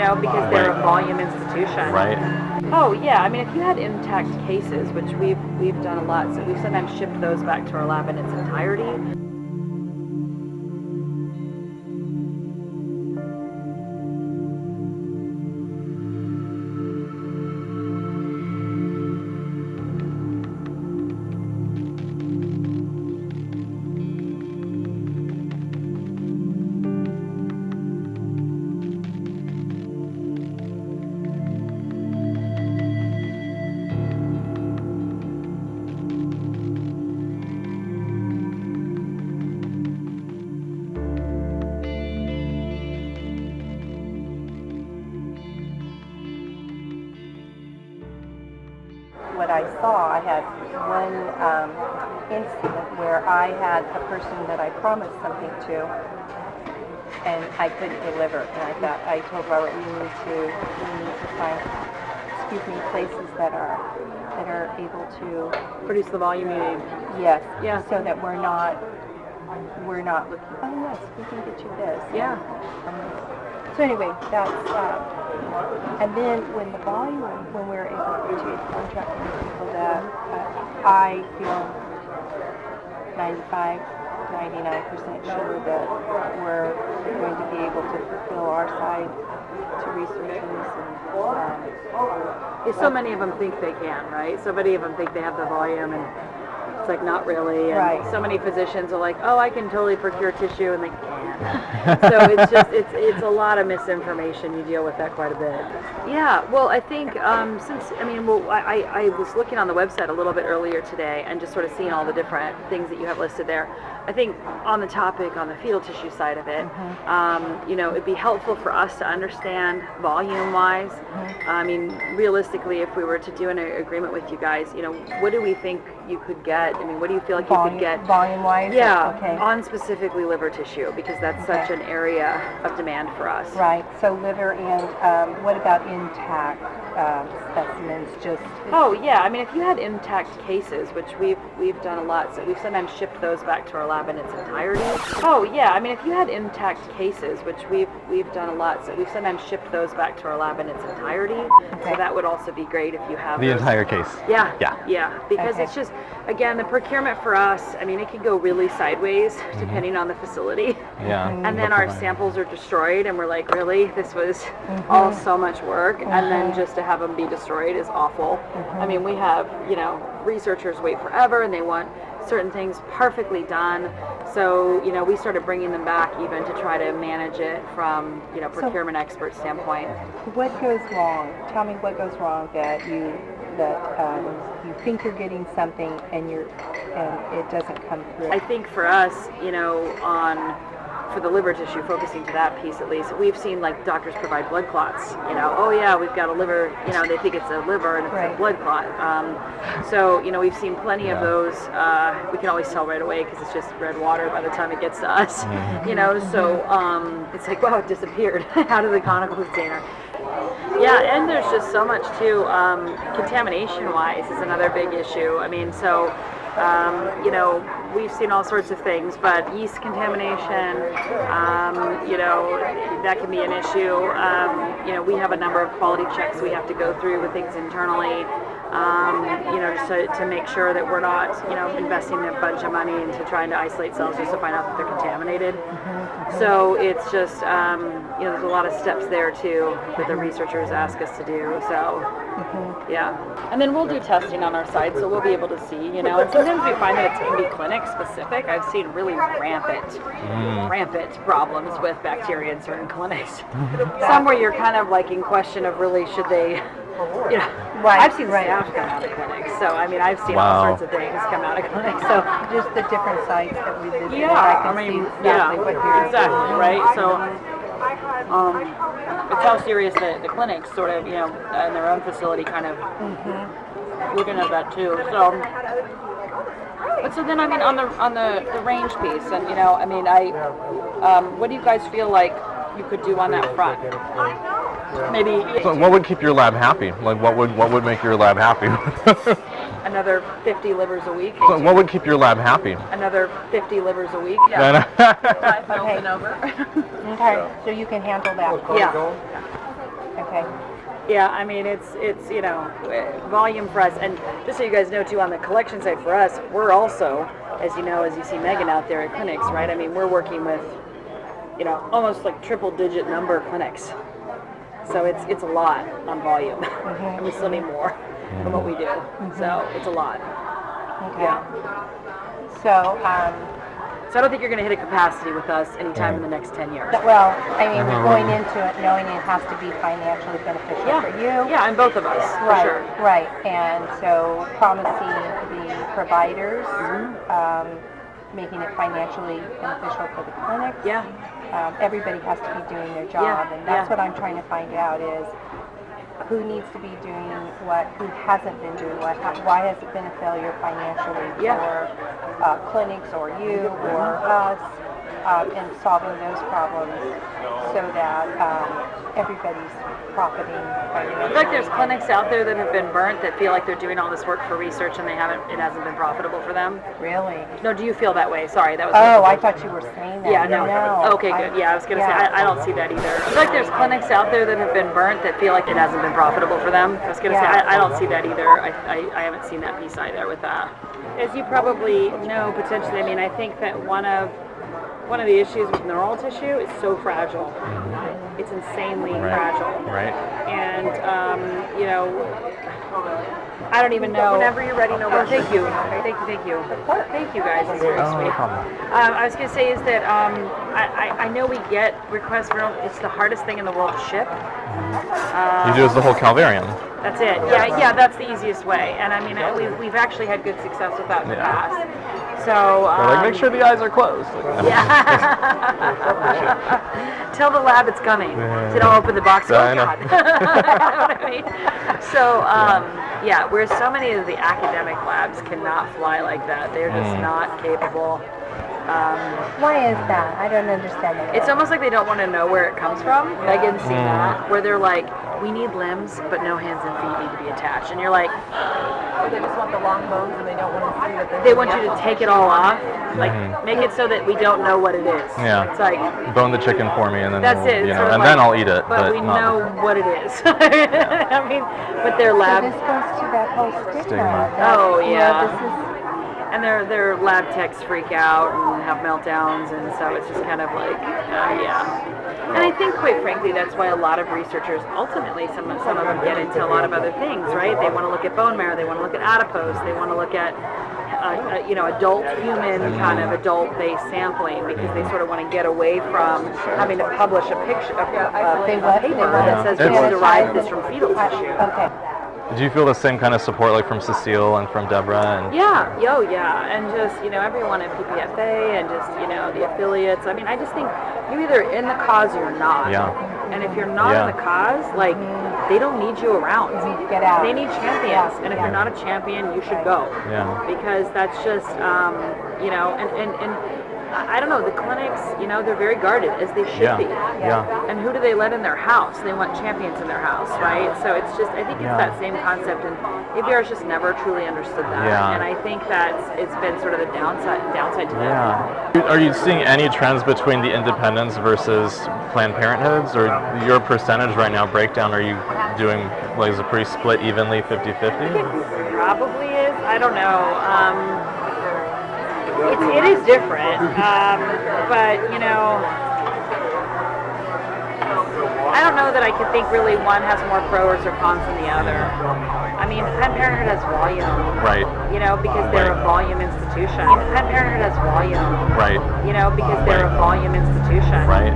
know, because they're a volume institution. Right. Oh yeah, I mean, if you had intact cases, which we've done a lot, so we've sometimes shipped those back to our lab in its entirety. What I saw, I had one incident where I had a person that I promised something to, and I couldn't deliver. And I told Robert, we need to find, places that are able to Produce the volume you need. Yes. Yeah. So that we're not looking. Oh yes, we can get you this. Yeah. So anyway, that's and then when we're able to contract with people that I feel 99% sure that we're going to be able to fulfill our side to researchers and So many of them think they can, right? So many of them think they have the volume, and it's like not really. And right. So many physicians are like, oh, I can totally procure tissue, and they can't. So it's just it's a lot of misinformation. You deal with that quite a bit. Yeah. Well, I think I was looking on the website a little bit earlier today and just sort of seeing all the different things that you have listed there. I think on the topic, on the fetal tissue side of it, it'd be helpful for us to understand volume-wise. I mean, realistically, if we were to do an agreement with you guys, what do we think you could get? I mean, what do you feel like you could get? Volume-wise? Yeah, okay. On specifically liver tissue, because that's such an area of demand for us. Right, so liver and what about intact specimens? Oh yeah, I mean, if you had intact cases, which we've done a lot, so we've sometimes shipped those back to our lab in its entirety. Oh yeah, I mean, if you had intact cases, which we've done a lot, so we've sometimes shipped those back to our lab in its entirety. Okay. So that would also be great if you have the entire case. Yeah, because it's just, again, the procurement for us, I mean, it can go really sideways depending on the facility. Yeah. And then our samples are destroyed, and we're like, really? This was all so much work, and then just to have them be destroyed is awful. I mean, we have, researchers wait forever, and they want certain things perfectly done. So, we started bringing them back even to try to manage it from, procurement expert standpoint. What goes wrong? Tell me what goes wrong that you think you're getting something and it doesn't come through. I think for us, for the liver tissue, focusing to that piece at least, we've seen like doctors provide blood clots. Oh yeah, we've got a liver. They think it's a liver and it's a blood clot. So we've seen plenty of those. We can always tell right away because it's just red water by the time it gets to us. So it's like, wow, it disappeared out of the conical container. Yeah, and there's just so much too. Contamination-wise is another big issue. I mean, so. We've seen all sorts of things, but yeast contamination, that can be an issue. We have a number of quality checks we have to go through with things internally, just to make sure that we're not, investing a bunch of money into trying to isolate cells just to find out that they're contaminated. So it's just, there's a lot of steps there too that the researchers ask us to do. So, yeah. And then we'll do testing on our side, so we'll be able to see, and sometimes we find that it can be clinic specific. I've seen really rampant problems with bacteria in certain clinics. Some where you're kind of like in question of really should they, I've seen staff come out of clinics, so I mean I've seen all sorts of things come out of clinics. So just the different sites that we visited. Exactly, right? So it's how serious the clinics sort of, in their own facility kind of looking at that too. So, but so then I mean on the range piece, and what do you guys feel like you could do on that front? Maybe. So what would keep your lab happy? Like what would make your lab happy? Another 50 livers a week. So what would keep your lab happy? Another 50 livers a week. Okay. Okay. So you can handle that. Yeah. Okay. Yeah, I mean, it's volume for us. And just so you guys know, too, on the collection side for us, we're also, as you see Megan out there at clinics, right? I mean, we're working with, almost like triple-digit number of clinics. So it's a lot on volume. And we still need more from what we do. So it's a lot. Okay. Yeah. So, So I don't think you're going to hit a capacity with us anytime in the next 10 years. well, I mean, we're going into it knowing it has to be financially beneficial for you. Yeah, and both of us, Right, for sure. right. And so promising the providers, making it financially beneficial for the clinics. Yeah. Everybody has to be doing their job, and that's what I'm trying to find out is who needs to be doing what, who hasn't been doing what, why has it been a failure financially for clinics or you or us, and solving those problems so that everybody's profiting financially. I feel like there's clinics out there that have been burnt that feel like they're doing all this work for research and it hasn't been profitable for them. Really? No, do you feel that way? Sorry, that was. Oh, I thought you were saying that. Yeah, no. Okay, good. Yeah, I was going to say, I don't see that either. I feel like there's clinics out there that have been burnt that feel like it hasn't been profitable for them. I was going to say, I don't see that either. I haven't seen that piece either with that. As you probably know, potentially, I mean, I think that one of the issues with neural tissue is so fragile. It's insanely fragile. Right. And, I don't even know. Whenever you're ready, no rush. Thank you. Thank you. Thank you, guys. It's very sweet. No problem. I was going to say is that I know we get requests for it's the hardest thing in the world to ship. You do is the whole Calvarium. That's it. Yeah, that's the easiest way. And I mean, we've actually had good success with that in the past. So Make sure the eyes are closed. Tell the lab it's coming. So don't open the box. Oh God. You know what I mean? So where so many of the academic labs cannot fly like that. They're just not capable. Why is that? I don't understand that. It's almost like they don't want to know where it comes from. Megan's seen that, where they're like, we need limbs, but no hands and feet need to be attached. And you're like, They just want the long bones and they don't want to see that they want you to take it all off, like make it so that we don't know what it is. Yeah. It's like, Bone the chicken for me, and then that's it. then I'll eat it. But we know what it is. I mean, but their lab. So this goes to that whole stigma. Stigma. Oh, yeah. This is, And their lab techs freak out and have meltdowns, and so it's just kind of like, And I think, quite frankly, that's why a lot of researchers, ultimately, some of them get into a lot of other things, right? They want to look at bone marrow, they want to look at adipose, they want to look at, adult human kind of adult-based sampling, because they sort of want to get away from having to publish a paper that says we derived this from fetal tissue. okay. Do you feel the same kind of support like from Cecile and from Deborah? And yeah, and just, everyone at PPFA and just, the affiliates. I mean, I just think you're either in the cause or you're not. Yeah. And if you're not in the cause, like, they don't need you around. Get out. They need champions. And if you're not a champion, you should go. Yeah. Because that's just, and I don't know, the clinics, they're very guarded, as they should be. Yeah. And who do they let in their house? They want champions in their house, right? So it's just, I think it's that same concept, and ABR's just never truly understood that. Yeah. And I think it's been sort of the downside to that. Yeah. Are you seeing any trends between the independents versus Planned Parenthoods, or your percentage right now breakdown? Are you doing, like, is it pretty split evenly, 50-50? I think it probably is. I don't know. It is different, but I don't know that I could think really one has more pros or cons than the other. I mean, Planned Parenthood has volume, Right. Because they're a volume institution. Planned Parenthood has volume, Right. because they're a volume institution. Right.